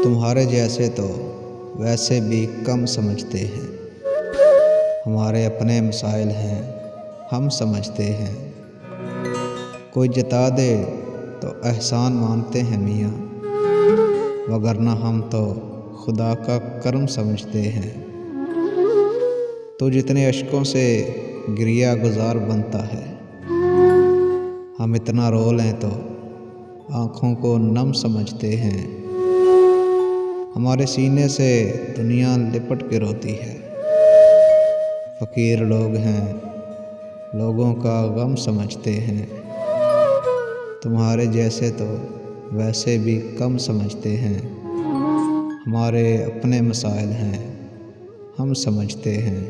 तुम्हारे जैसे तो वैसे भी कम समझते हैं। हमारे अपने मसाइल हैं, हम समझते हैं। कोई जता दे तो एहसान मानते हैं मियाँ, वगरना हम तो खुदा का करम समझते हैं। तो जितने अश्कों से गिरिया गुजार बनता है, हम इतना रो लें तो आँखों को नम समझते हैं। हमारे सीने से दुनिया लिपट के रोती है। फ़कीर लोग हैं, लोगों का गम समझते हैं। तुम्हारे जैसे तो वैसे भी कम समझते हैं। हमारे अपने मसाइल हैं, हम समझते हैं।